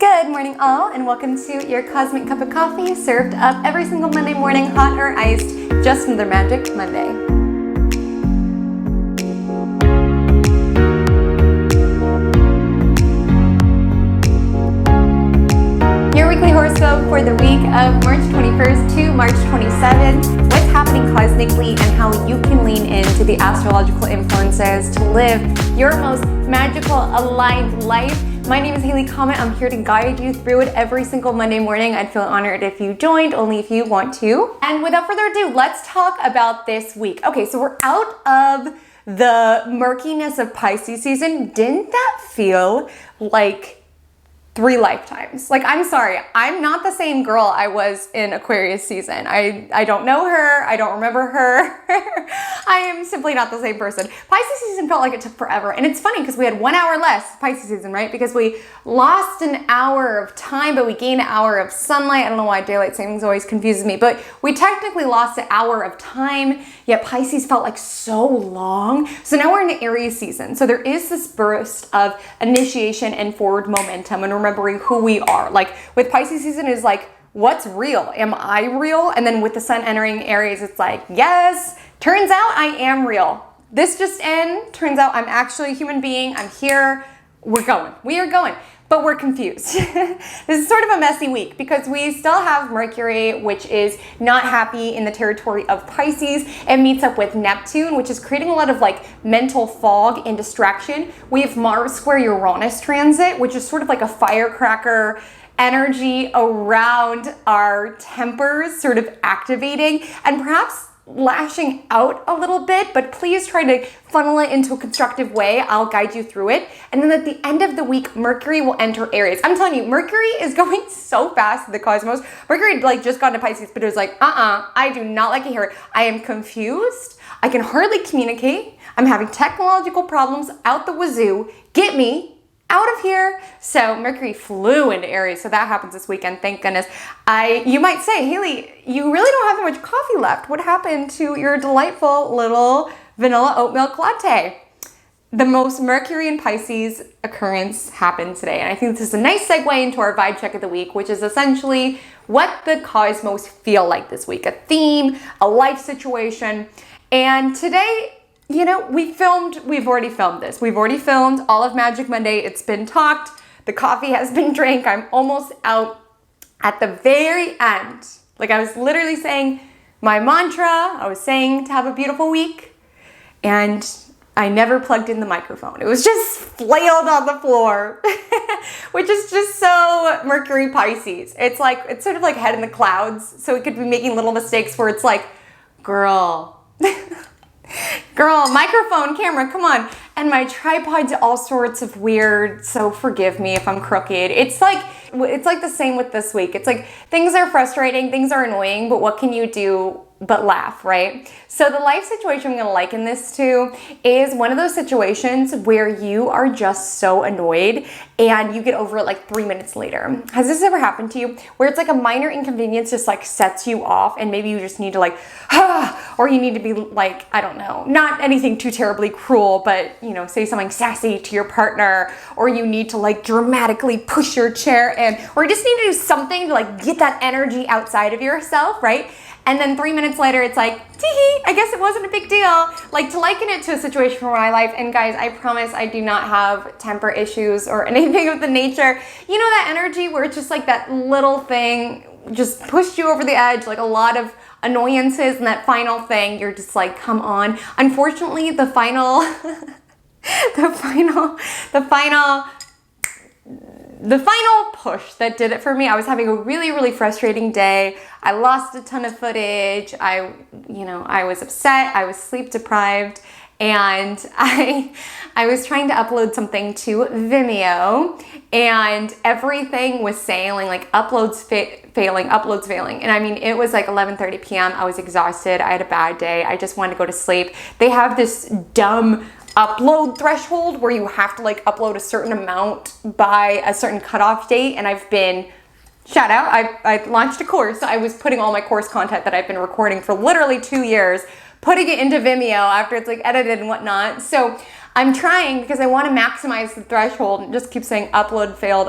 Good morning all, and welcome to your cosmic cup of coffee, served up every single Monday morning, hot or iced, just another Magic Monday. Your weekly horoscope for the week of March 21st to March 27th. What's happening cosmically and how you can lean into the astrological influences to live your most magical, aligned life. My name is Haley Comet. I'm here to guide you through it every single Monday morning. I'd feel honored if you joined, only if you want to. And without further ado, let's talk about this week. Okay, so we're out of the murkiness of Pisces season. Didn't that feel like 3 lifetimes? Like, I'm sorry, I'm not the same girl I was in Aquarius season. I don't know her, I don't remember her. I am simply not the same person. Pisces season felt like it took forever. And it's funny because we had 1 hour less Pisces season, right? Because we lost an hour of time, but we gained an hour of sunlight. I don't know why daylight savings always confuses me, but we technically lost an hour of time, yet Pisces felt like so long. So now we're in Aries season. So there is this burst of initiation and forward momentum and remembering who we are. Like with Pisces season is like, what's real? Am I real? And then with the sun entering Aries, it's like, yes, turns out I am real. This just in, turns out I'm actually a human being. I'm here. We are going, but we're confused. This is sort of a messy week because we still have Mercury, which is not happy in the territory of Pisces, and meets up with Neptune, which is creating a lot of like mental fog and distraction. We have Mars square Uranus transit, which is sort of like a firecracker energy around our tempers, sort of activating and perhaps lashing out a little bit, but please try to funnel it into a constructive way. I'll guide you through it. And then at the end of the week, Mercury will enter Aries. I'm telling you, Mercury is going so fast in the cosmos. Mercury like just got into Pisces, but it was like, I do not like it here. I am confused. I can hardly communicate. I'm having technological problems out the wazoo. Get me out of here. So Mercury flew into Aries. So that happens this weekend. Thank goodness. You might say, Haley, you really don't have that much coffee left. What happened to your delightful little vanilla oat milk latte? The most Mercury in Pisces occurrence happened today. And I think this is a nice segue into our vibe check of the week, which is essentially what the cosmos feel like this week. A theme, a life situation. And today, you know, we've already filmed this. We've already filmed all of Magic Monday. It's been talked. The coffee has been drank. I'm almost out at the very end. Like I was literally saying my mantra. I was saying to have a beautiful week. And I never plugged in the microphone. It was just flailed on the floor, which is just so Mercury Pisces. It's sort of like head in the clouds. So it could be making little mistakes where it's like, girl, microphone, camera, come on. And my tripod's all sorts of weird, so forgive me if I'm crooked. It's like the same with this week. It's like things are frustrating, things are annoying, but what can you do but laugh, right? So the life situation I'm gonna liken this to is one of those situations where you are just so annoyed and you get over it like 3 minutes later. Has this ever happened to you? Where it's like a minor inconvenience just like sets you off and maybe you just need to like, or you need to be like, I don't know, not anything too terribly cruel, but you know, say something sassy to your partner, or you need to like dramatically push your chair in, or you just need to do something to like get that energy outside of yourself, right? And then 3 minutes later, it's like, tee-hee, I guess it wasn't a big deal. Like to liken it to a situation from my life. And guys, I promise I do not have temper issues or anything of the nature. You know that energy where it's just like that little thing just pushed you over the edge, like a lot of annoyances, and that final thing, you're just like, come on. Unfortunately, the final push that did it for me, I was having a really, really frustrating day. I lost a ton of footage. I was upset. I was sleep deprived. And I was trying to upload something to Vimeo and everything was sailing, like uploads failing. And I mean, it was like 11:30 p.m. I was exhausted. I had a bad day. I just wanted to go to sleep. They have this dumb upload threshold where you have to like upload a certain amount by a certain cutoff date. And I've been, shout out, I launched a course. I was putting all my course content that I've been recording for literally 2 years, putting it into Vimeo after it's like edited and whatnot. So I'm trying because I want to maximize the threshold and just keep saying upload failed,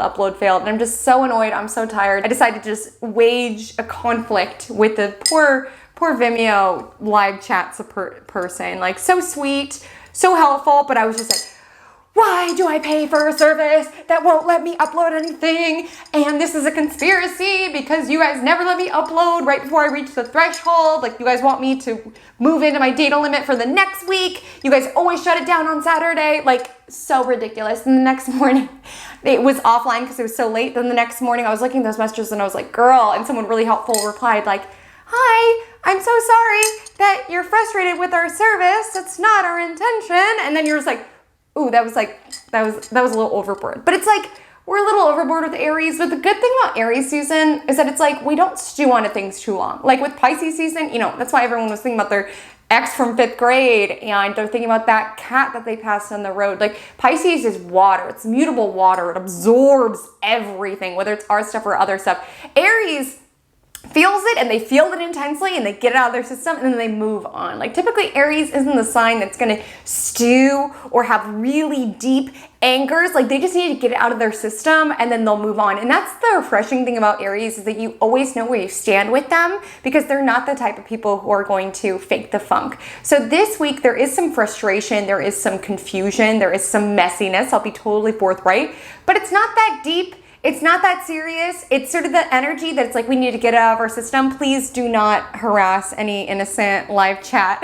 and I'm just so annoyed. I'm so tired. I decided to just wage a conflict with the poor Vimeo live chat person. Like, so sweet, so helpful, but I was just like, why do I pay for a service that won't let me upload anything? And this is a conspiracy because you guys never let me upload right before I reach the threshold. Like, you guys want me to move into my data limit for the next week. You guys always shut it down on Saturday. Like, so ridiculous. And the next morning, it was offline because it was so late. Then the next morning, I was looking at those messages and I was like, girl, and someone really helpful replied like, hi, I'm so sorry that you're frustrated with our service. It's not our intention. And then you're just like, ooh, that was a little overboard. But it's like, we're a little overboard with Aries. But the good thing about Aries season is that it's like, we don't stew on things too long. Like with Pisces season, you know, that's why everyone was thinking about their ex from 5th grade, and they're thinking about that cat that they passed on the road. Like, Pisces is water. It's mutable water. It absorbs everything, whether it's our stuff or other stuff. Aries feels it, and they feel it intensely, and they get it out of their system, and then they move on. Like, typically Aries isn't the sign that's going to stew or have really deep angers. Like, they just need to get it out of their system, and then they'll move on. And that's the refreshing thing about Aries, is that you always know where you stand with them, because they're not the type of people who are going to fake the funk. So this week there is some frustration, there is some confusion, there is some messiness. I'll be totally forthright, but it's not that deep. It's not that serious. It's sort of the energy that it's like, we need to get out of our system. Please do not harass any innocent live chat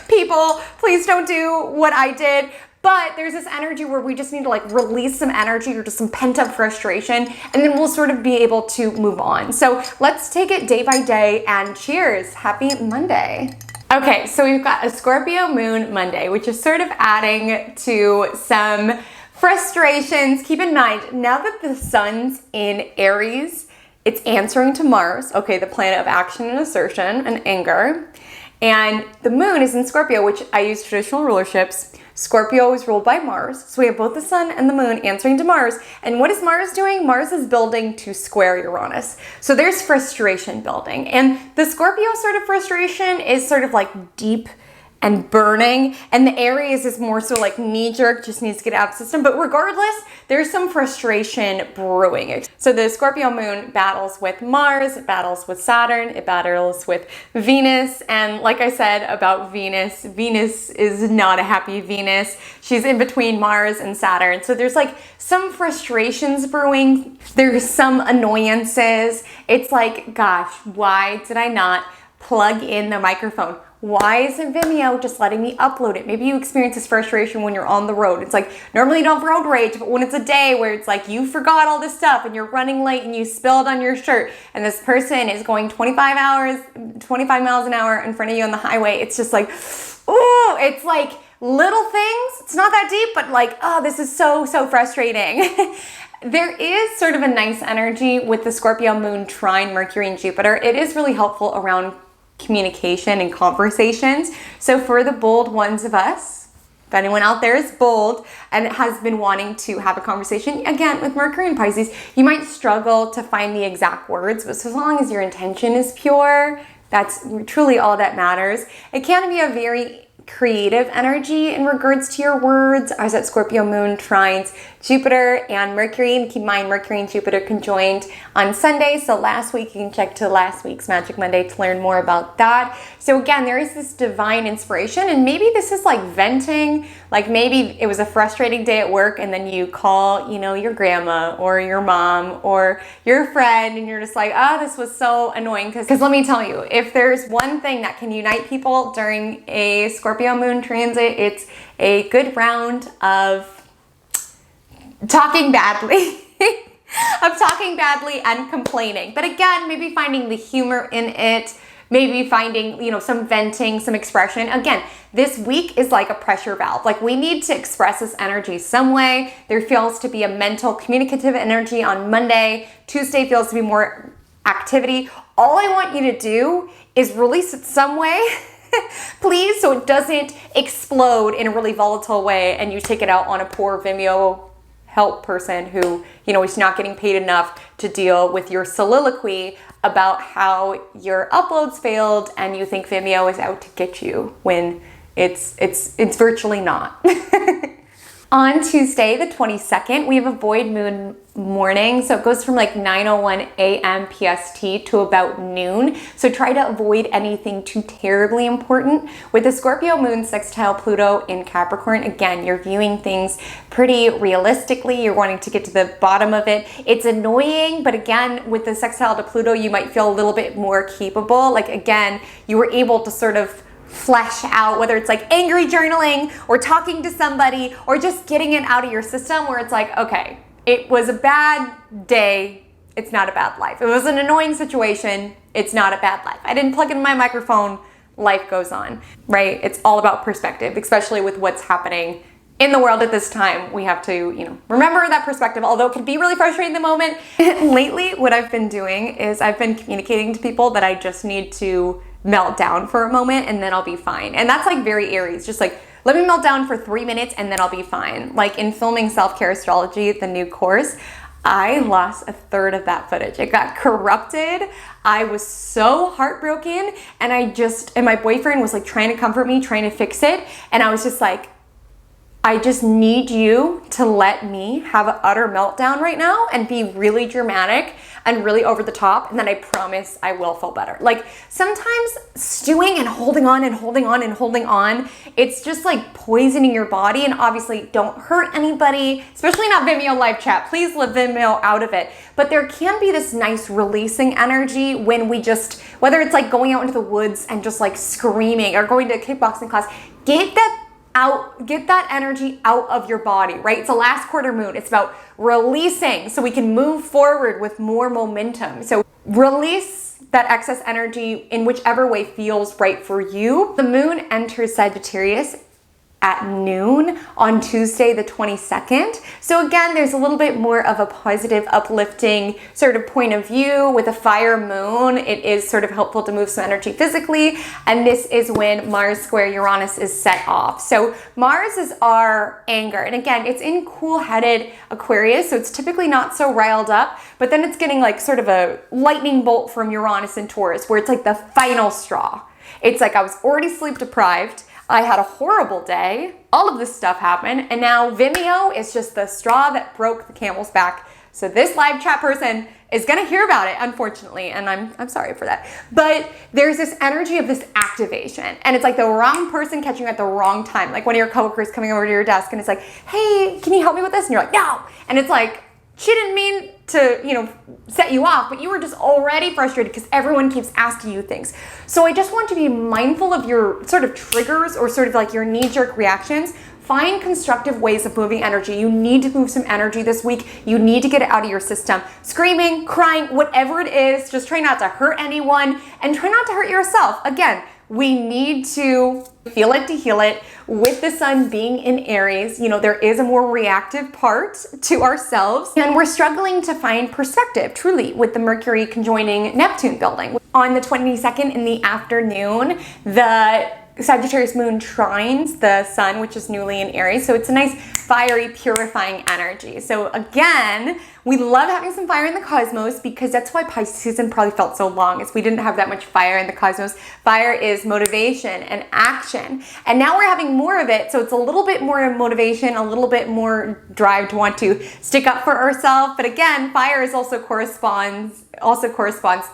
people. Please don't do what I did. But there's this energy where we just need to like release some energy or just some pent up frustration, and then we'll sort of be able to move on. So let's take it day by day, and cheers. Happy Monday. Okay, so we've got a Scorpio moon Monday, which is sort of adding to some frustrations. Keep in mind, now that the sun's in Aries, it's answering to Mars, okay, the planet of action and assertion and anger. And the moon is in Scorpio, which I use traditional rulerships. Scorpio is ruled by Mars. So we have both the sun and the moon answering to Mars. And what is Mars doing? Mars is building to square Uranus. So there's frustration building. And the Scorpio sort of frustration is sort of like deep and burning, and the Aries is more so like knee-jerk, just needs to get out of the system. But regardless, there's some frustration brewing. So the Scorpio moon battles with Mars, it battles with Saturn, it battles with Venus, and like I said about Venus, Venus is not a happy Venus. She's in between Mars and Saturn. So there's like some frustrations brewing, there's some annoyances. It's like, gosh, why did I not plug in the microphone? Why isn't Vimeo just letting me upload it? Maybe you experience this frustration when you're on the road. It's like, normally you don't have road rage, but when it's a day where it's like you forgot all this stuff and you're running late and you spilled on your shirt and this person is going 25 miles an hour in front of you on the highway, it's just like, ooh, it's like little things. It's not that deep, but like, oh, this is so frustrating. There is sort of a nice energy with the Scorpio moon trine Mercury and Jupiter. It is really helpful around communication and conversations. So for the bold ones of us, if anyone out there is bold and has been wanting to have a conversation, again, with Mercury and Pisces, you might struggle to find the exact words, but so as long as your intention is pure, that's truly all that matters. It can be a very creative energy in regards to your words. I was at Scorpio moon trines Jupiter and Mercury, and keep in mind Mercury and Jupiter conjoined on Sunday. So last week, you can check to last week's Magic Monday to learn more about that. So again, there is this divine inspiration, and maybe this is like venting. Like maybe it was a frustrating day at work, and then you call, your grandma or your mom or your friend, and you're just like, oh, this was so annoying. Because let me tell you, if there's one thing that can unite people during a Scorpio moon transit, it's a good round of talking badly. Of talking badly and complaining. But again, maybe finding the humor in it, maybe finding, some venting, some expression. Again, this week is like a pressure valve. Like, we need to express this energy some way. There feels to be a mental communicative energy on Monday. Tuesday feels to be more activity. All I want you to do is release it some way, please, so it doesn't explode in a really volatile way and you take it out on a poor Vimeo help person who, is not getting paid enough to deal with your soliloquy about how your uploads failed and you think Vimeo is out to get you when It's virtually not. On Tuesday, the 22nd, we have a void moon morning. So it goes from like 9:01 a.m. PST to about noon. So try to avoid anything too terribly important. With the Scorpio moon sextile Pluto in Capricorn, again, you're viewing things pretty realistically. You're wanting to get to the bottom of it. It's annoying, but again, with the sextile to Pluto, you might feel a little bit more capable. Like again, you were able to sort of flesh out, whether it's like angry journaling or talking to somebody or just getting it out of your system, where it's like, okay, it was a bad day, it's not a bad life. It was an annoying situation, it's not a bad life. I didn't plug in my microphone, life goes on, right? It's all about perspective, especially with what's happening in the world at this time. We have to, remember that perspective, although it can be really frustrating in the moment. Lately, what I've been doing is I've been communicating to people that I just need to melt down for a moment and then I'll be fine. And that's like very Aries, just like, let me melt down for 3 minutes and then I'll be fine. Like in filming Self-Care Astrology, the new course, I lost a third of that footage. It got corrupted. I was so heartbroken and my boyfriend was like trying to comfort me, trying to fix it. And I was just like, I just need you to let me have an utter meltdown right now and be really dramatic and really over the top, and then I promise I will feel better. Like sometimes stewing and holding on and holding on and holding on, it's just like poisoning your body. And obviously don't hurt anybody, especially not Vimeo live chat. Please leave Vimeo out of it. But there can be this nice releasing energy when we just, whether it's like going out into the woods and just like screaming or going to a kickboxing class, get that energy out of your body, right? It's a last quarter moon. It's about releasing so we can move forward with more momentum. So release that excess energy in whichever way feels right for you. The moon enters Sagittarius at noon on Tuesday, the 22nd. So again, there's a little bit more of a positive, uplifting sort of point of view. With a fire moon, it is sort of helpful to move some energy physically. And this is when Mars square Uranus is set off. So Mars is our anger. And again, it's in cool-headed Aquarius, so it's typically not so riled up, but then it's getting like sort of a lightning bolt from Uranus and Taurus, where it's like the final straw. It's like I was already sleep deprived. I had a horrible day. All of this stuff happened. And now Vimeo is just the straw that broke the camel's back. So this live chat person is going to hear about it, unfortunately. And I'm sorry for that. But there's this energy of this activation. And it's like the wrong person catching you at the wrong time. Like one of your coworkers coming over to your desk and it's like, hey, can you help me with this? And you're like, no. And it's like, she didn't mean to, set you off, but you were just already frustrated because everyone keeps asking you things. So I just want to be mindful of your sort of triggers or sort of like your knee-jerk reactions. Find constructive ways of moving energy. You need to move some energy this week. You need to get it out of your system. Screaming, crying, whatever it is, just try not to hurt anyone and try not to hurt yourself. Again, we need to feel it to heal it. With the sun being in Aries, there is a more reactive part to ourselves, and we're struggling to find perspective, truly, with the Mercury conjoining Neptune building. On the 22nd in the afternoon, the Sagittarius moon trines the sun, which is newly in Aries. So it's a nice fiery, purifying energy. So again, we love having some fire in the cosmos because that's why Pisces season probably felt so long, is we didn't have that much fire in the cosmos. Fire is motivation and action. And now we're having more of it. So it's a little bit more motivation, a little bit more drive to want to stick up for ourselves. But again, fire is also corresponds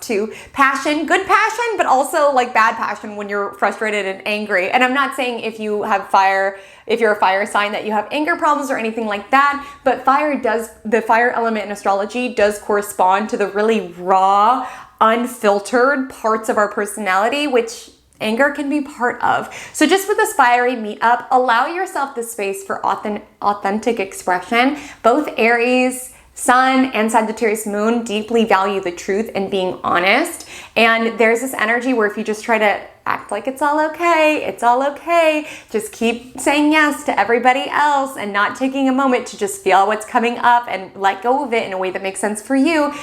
to passion, good passion, but also like bad passion when you're frustrated and angry. And I'm not saying if you have fire, if you're a fire sign, that you have anger problems or anything like that, but the fire element in astrology does correspond to the really raw, unfiltered parts of our personality, which anger can be part of. So just with this fiery meetup, allow yourself the space for authentic expression. Both Aries Sun and Sagittarius moon deeply value the truth and being honest. And there's this energy where if you just try to act like it's all okay, just keep saying yes to everybody else and not taking a moment to just feel what's coming up and let go of it in a way that makes sense for you,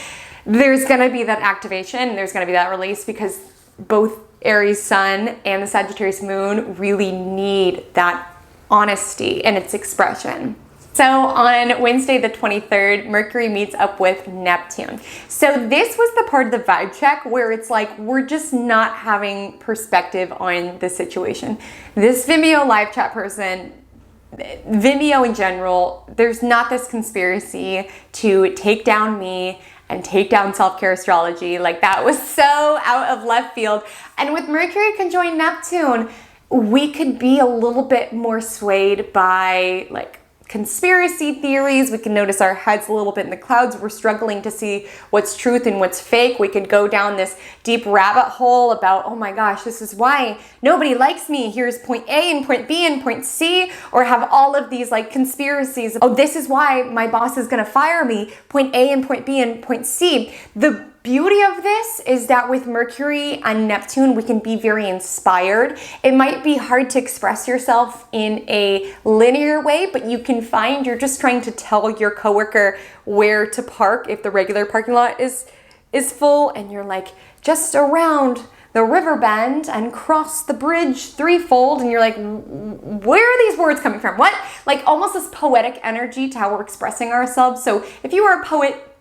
there's gonna be that activation, there's gonna be that release, because both Aries sun and the Sagittarius moon really need that honesty and its expression. So on Wednesday the 23rd, Mercury meets up with Neptune. So this was the part of the vibe check where it's like, we're just not having perspective on the situation. This Vimeo live chat person, Vimeo in general, there's not this conspiracy to take down me and take down self-care astrology. Like, that was so out of left field. And with Mercury conjunct Neptune, we could be a little bit more swayed by like conspiracy theories. We can notice our heads a little bit in the clouds. We're struggling to see what's truth and what's fake. We could go down this deep rabbit hole about, oh my gosh, this is why nobody likes me. Here's point A and point B and point C, or have all of these like conspiracies. Oh, this is why my boss is gonna fire me. Point A and point B and point C. The beauty of this is that with Mercury and Neptune, we can be very inspired. It might be hard to express yourself in a linear way, but you can find you're just trying to tell your coworker where to park if the regular parking lot is full, and you're like, just around the river bend and cross the bridge threefold, and you're like, where are these words coming from? What? Like almost this poetic energy to how we're expressing ourselves. So if you are a poet,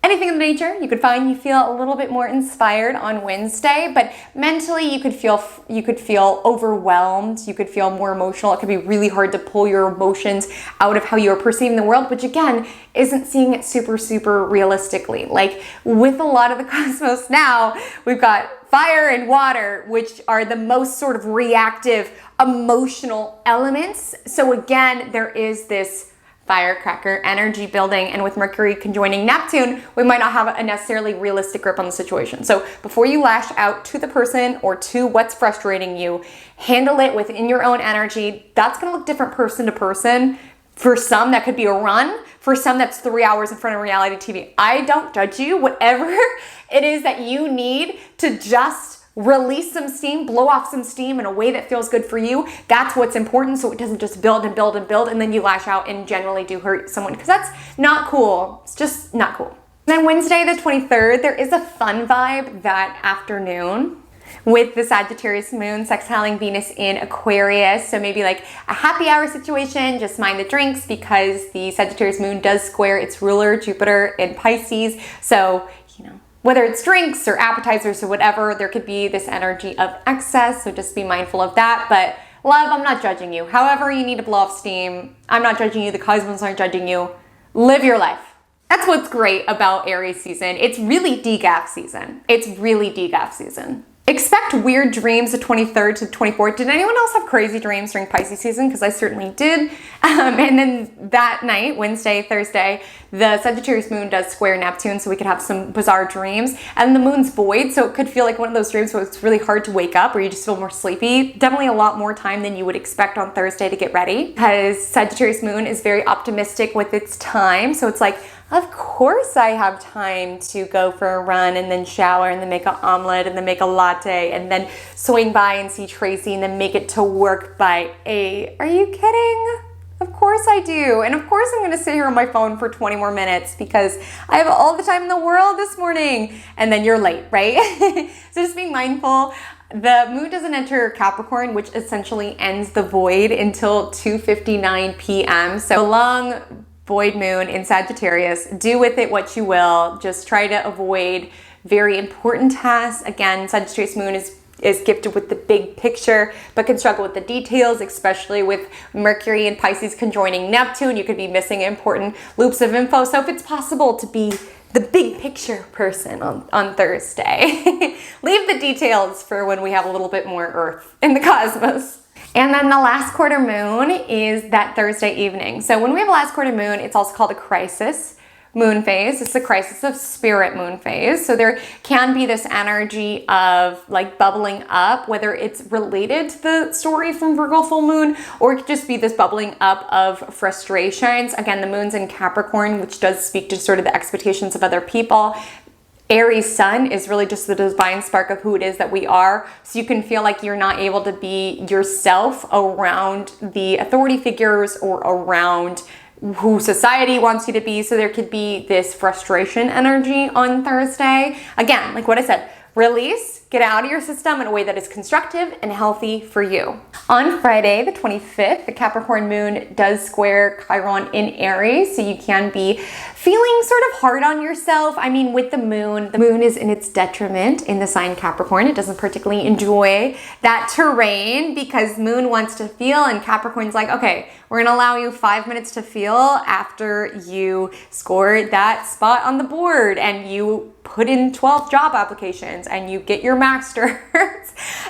anything of the nature, you could find you feel a little bit more inspired on Wednesday, but mentally you could feel overwhelmed, you could feel more emotional. It could be really hard to pull your emotions out of how you're perceiving the world, which again, isn't seeing it super realistically. Like with a lot of the cosmos now, we've got fire and water, which are the most sort of reactive, emotional elements. So again, there is this firecracker energy building, and with Mercury conjoining Neptune, we might not have a necessarily realistic grip on the situation. So before you lash out to the person or to what's frustrating you, handle it within your own energy. That's going to look different person to person. For some, that could be a run. For some, that's 3 hours in front of reality TV. I don't judge you. Whatever it is that you need to just release some steam, blow off some steam in a way that feels good for you, that's what's important, so it doesn't just build and build and build, and then you lash out and generally do hurt someone, because that's not cool. It's just not cool. Then Wednesday the 23rd, there is a fun vibe that afternoon with the Sagittarius moon sextiling Venus in Aquarius. So maybe like a happy hour situation, just mind the drinks, because the Sagittarius moon does square its ruler, Jupiter, in Pisces. So, you know, whether it's drinks or appetizers or whatever, there could be this energy of excess. So just be mindful of that. But love, I'm not judging you. However you need to blow off steam, I'm not judging you. The cosmos aren't judging you. Live your life. That's what's great about Aries season. It's really DGAF season. It's really DGAF season. Expect weird dreams the 23rd to the 24th. Did anyone else have crazy dreams during Pisces season? Because I certainly did. And then that night, Wednesday, Thursday, the Sagittarius moon does square Neptune, so we could have some bizarre dreams. And the moon's void, so it could feel like one of those dreams where it's really hard to wake up or you just feel more sleepy. Definitely a lot more time than you would expect on Thursday to get ready, because Sagittarius moon is very optimistic with its time. So it's like, of course I have time to go for a run and then shower and then make an omelet and then make a latte and then swing by and see Tracy and then make it to work by 8. Are you kidding? Of course I do. And of course I'm going to sit here on my phone for 20 more minutes because I have all the time in the world this morning. And then you're late, right? So just be mindful. The moon doesn't enter Capricorn, which essentially ends the void until 2:59 p.m. So a long void moon in Sagittarius. Do with it what you will. Just try to avoid very important tasks. Again, Sagittarius moon is gifted with the big picture, but can struggle with the details, especially with Mercury and Pisces conjoining Neptune. You could be missing important loops of info. So if it's possible to be the big picture person on Thursday, leave the details for when we have a little bit more Earth in the cosmos. And then the last quarter moon is that Thursday evening. So when we have a last quarter moon, it's also called a crisis moon phase. It's the crisis of spirit moon phase. So there can be this energy of like bubbling up, whether it's related to the story from Virgo full moon, or it could just be this bubbling up of frustrations. Again, the moon's in Capricorn, which does speak to sort of the expectations of other people. Aries sun is really just the divine spark of who it is that we are. So you can feel like you're not able to be yourself around the authority figures or around who society wants you to be. So there could be this frustration energy on Thursday. Again, like what I said, release, get out of your system in a way that is constructive and healthy for you. On Friday, the 25th, the Capricorn moon does square Chiron in Aries, so you can be feeling sort of hard on yourself. I mean, with the moon is in its detriment in the sign Capricorn. It doesn't particularly enjoy that terrain because moon wants to feel, and Capricorn's like, okay, we're gonna allow you 5 minutes to feel after you scored that spot on the board and you put in 12 job applications and you get your master's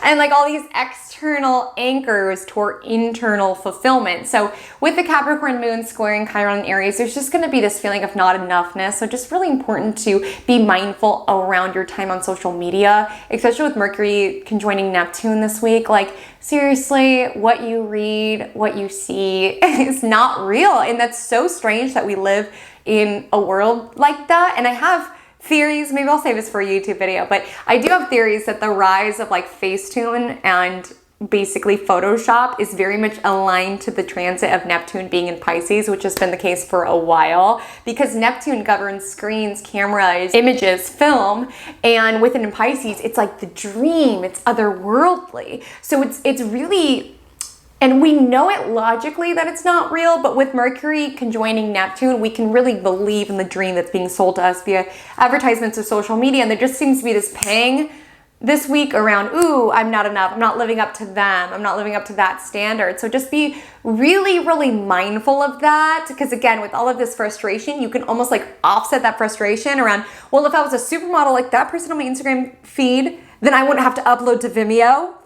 and like all these external anchors toward internal fulfillment. So with the Capricorn moon squaring Chiron in Aries, there's just going to be this feeling of not enoughness. So just really important to be mindful around your time on social media, especially with Mercury conjoining Neptune this week. Like seriously, what you read, what you see is not real. And that's so strange that we live in a world like that. And I have theories, maybe I'll save this for a YouTube video, but I do have theories that the rise of like Facetune and basically Photoshop is very much aligned to the transit of Neptune being in Pisces, which has been the case for a while because Neptune governs screens, cameras, images, film, and with it in Pisces, it's like the dream, it's otherworldly. So it's really, and we know it logically that it's not real, but with Mercury conjoining Neptune, we can really believe in the dream that's being sold to us via advertisements or social media. And there just seems to be this pang this week around, ooh, I'm not enough. I'm not living up to them. I'm not living up to that standard. So just be really, really mindful of that. Because again, with all of this frustration, you can almost like offset that frustration around, well, if I was a supermodel like that person on my Instagram feed, then I wouldn't have to upload to Vimeo.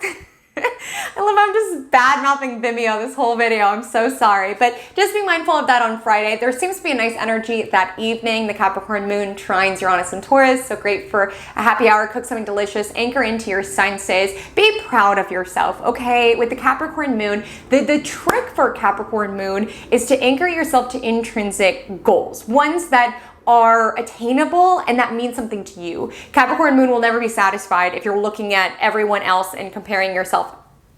I love I'm just bad-mouthing Vimeo this whole video. I'm so sorry. But just be mindful of that on Friday. There seems to be a nice energy that evening. The Capricorn moon trines Uranus and Taurus. So great for a happy hour, cook something delicious, anchor into your senses. Be proud of yourself, okay? With the Capricorn moon, the trick for Capricorn moon is to anchor yourself to intrinsic goals. Ones that are attainable and that means something to you. Capricorn moon will never be satisfied if you're looking at everyone else and comparing yourself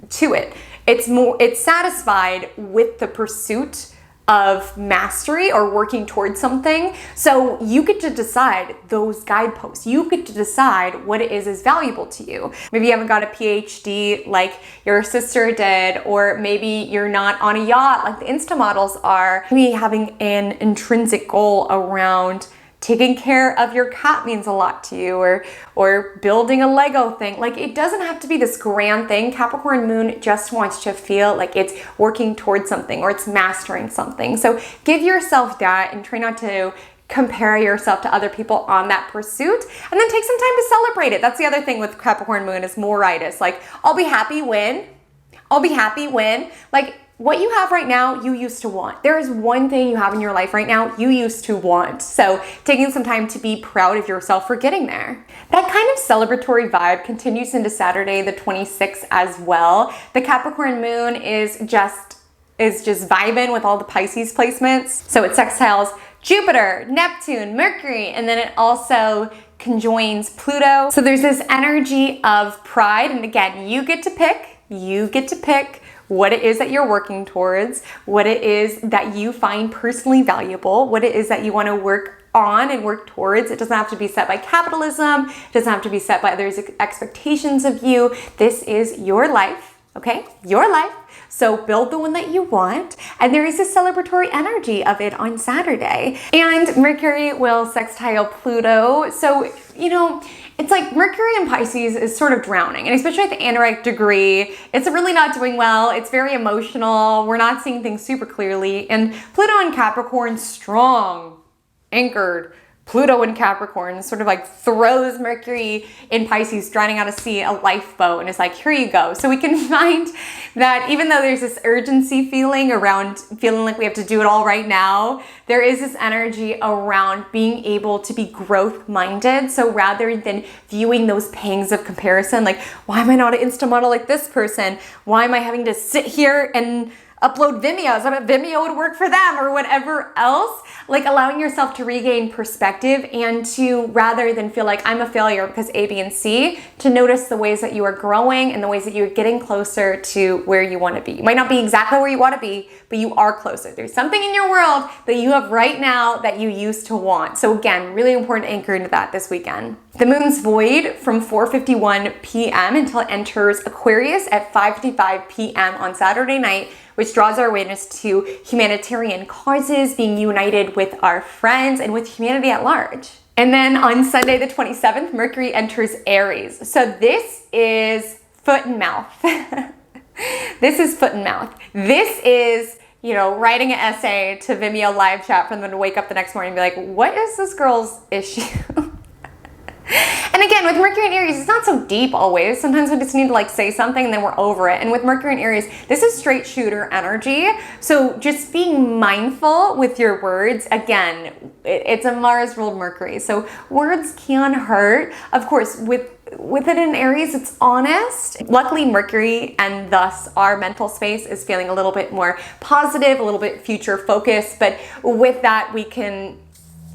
to it. It's satisfied with the pursuit of mastery or working towards something. So you get to decide those guideposts. You get to decide what it is valuable to you. Maybe you haven't got a PhD like your sister did, or maybe you're not on a yacht like the Insta models are. Maybe having an intrinsic goal around taking care of your cat means a lot to you, or building a Lego thing. Like it doesn't have to be this grand thing. Capricorn moon just wants to feel like it's working towards something or it's mastering something. So give yourself that and try not to compare yourself to other people on that pursuit, and then take some time to celebrate it. That's the other thing with Capricorn moon is moritis. Like I'll be happy when, like what you have right now, you used to want. There is one thing you have in your life right now you used to want. So taking some time to be proud of yourself for getting there. That kind of celebratory vibe continues into Saturday, the 26th as well. The Capricorn moon is just vibing with all the Pisces placements. So it sextiles Jupiter, Neptune, Mercury, and then it also conjoins Pluto. So there's this energy of pride. And again, you get to pick what it is that you're working towards, what it is that you find personally valuable, what it is that you want to work on and work towards. It doesn't have to be set by capitalism. It doesn't have to be set by others' expectations of you. This is your life, okay? Your life. So build the one that you want. And there is a celebratory energy of it on Saturday. And Mercury will sextile Pluto. So, it's like Mercury in Pisces is sort of drowning, and especially at the anerotic degree, it's really not doing well. It's very emotional. We're not seeing things super clearly. And Pluto in Capricorn, strong, anchored. Pluto in Capricorn sort of like throws Mercury in Pisces drowning out to sea a lifeboat and is like, here you go. So we can find that even though there's this urgency feeling around feeling like we have to do it all right now, there is this energy around being able to be growth minded. So rather than viewing those pangs of comparison, like, why am I not an Insta model like this person? Why am I having to sit here and upload Vimeo? So I bet Vimeo would work for them or whatever else. Like allowing yourself to regain perspective and to, rather than feel like I'm a failure because A, B, and C, to notice the ways that you are growing and the ways that you're getting closer to where you want to be. You might not be exactly where you want to be, but you are closer. There's something in your world that you have right now that you used to want. So again, really important to anchor into that this weekend. The moon's void from 4:51 p.m. until it enters Aquarius at 5:55 p.m. on Saturday night, which draws our awareness to humanitarian causes, being united with our friends and with humanity at large. And then on Sunday the 27th, Mercury enters Aries. So this is foot and mouth. This is foot and mouth. This is, you know, writing an essay to Vimeo live chat for them to wake up the next morning and be like, what is this girl's issue? And again, with Mercury and Aries, it's not so deep always. Sometimes we just need to like say something and then we're over it. And with Mercury and Aries, this is straight shooter energy. So just being mindful with your words. Again, it's a Mars ruled Mercury. So words can hurt. Of course, with it in Aries, it's honest. Luckily, Mercury and thus our mental space is feeling a little bit more positive, a little bit future focused. But with that, we can,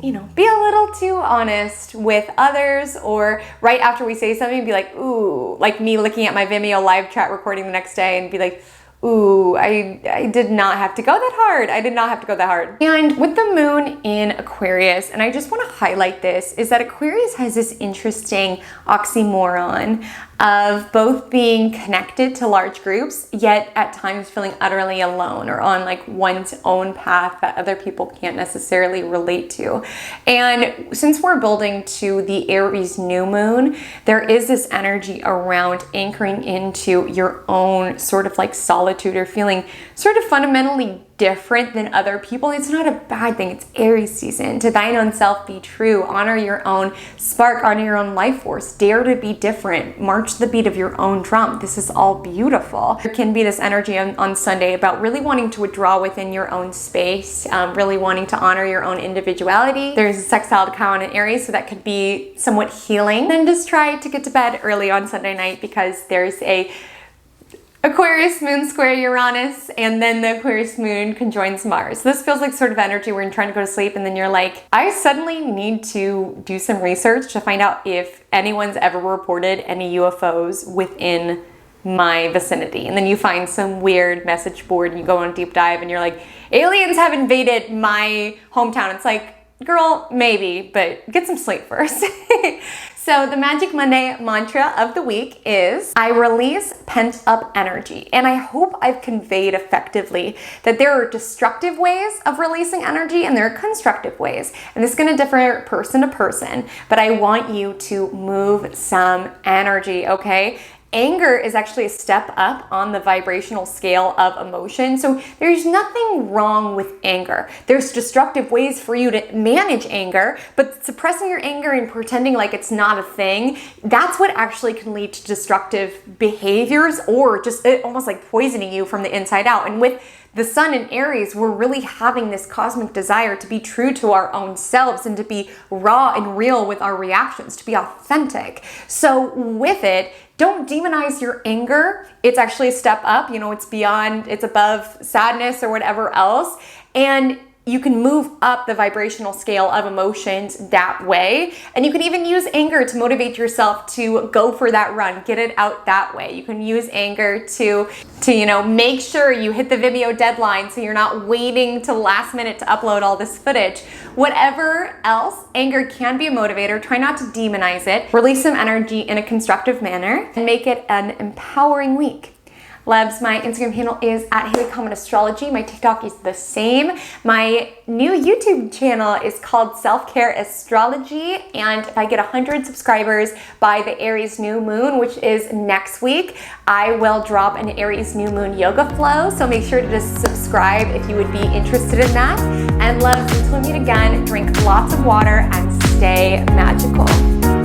you know, be a little too honest with others, or right after we say something, be like, ooh, like me looking at my Vimeo live chat recording the next day and be like, ooh, I did not have to go that hard. I did not have to go that hard. And with the moon in Aquarius, and I just want to highlight this, is that Aquarius has this interesting oxymoron of both being connected to large groups, yet at times feeling utterly alone or on like one's own path that other people can't necessarily relate to. And since we're building to the Aries new moon, there is this energy around anchoring into your own sort of like solitude or feeling sort of fundamentally different than other people. It's not a bad thing. It's Aries season. To thine own self be true. Honor your own spark. Honor your own life force. Dare to be different. March the beat of your own drum. This is all beautiful. There can be this energy on Sunday about really wanting to withdraw within your own space, really wanting to honor your own individuality. There's a sextile to Chiron and Aries, so that could be somewhat healing. Then just try to get to bed early on Sunday night because there's a Aquarius moon square Uranus, and then the Aquarius moon conjoins Mars. This feels like sort of energy where you're trying to go to sleep and then you're like, I suddenly need to do some research to find out if anyone's ever reported any UFOs within my vicinity. And then you find some weird message board and you go on a deep dive and you're like, aliens have invaded my hometown. It's like, girl, maybe, but get some sleep first. So the Magic Monday mantra of the week is, I release pent up energy. And I hope I've conveyed effectively that there are destructive ways of releasing energy and there are constructive ways. And this is going to differ person to person, but I want you to move some energy, okay? Anger is actually a step up on the vibrational scale of emotion. So there's nothing wrong with anger. There's destructive ways for you to manage anger, but suppressing your anger and pretending like it's not a thing, that's what actually can lead to destructive behaviors or just almost like poisoning you from the inside out. And with the sun in Aries, we're really having this cosmic desire to be true to our own selves and to be raw and real with our reactions, to be authentic. So with it, don't demonize your anger. It's actually a step up. You know, it's beyond, it's above sadness or whatever else. And you can move up the vibrational scale of emotions that way. And you can even use anger to motivate yourself to go for that run, get it out that way. You can use anger to you know, make sure you hit the Vimeo deadline so you're not waiting till last minute to upload all this footage. Whatever else, anger can be a motivator. Try not to demonize it. Release some energy in a constructive manner and make it an empowering week. Loves, my Instagram handle is @Comet Astrology. My TikTok is the same. My new YouTube channel is called Self-Care Astrology. And if I get 100 subscribers by the Aries new moon, which is next week, I will drop an Aries new moon yoga flow. So make sure to just subscribe if you would be interested in that. And loves, until we meet again, drink lots of water and stay magical.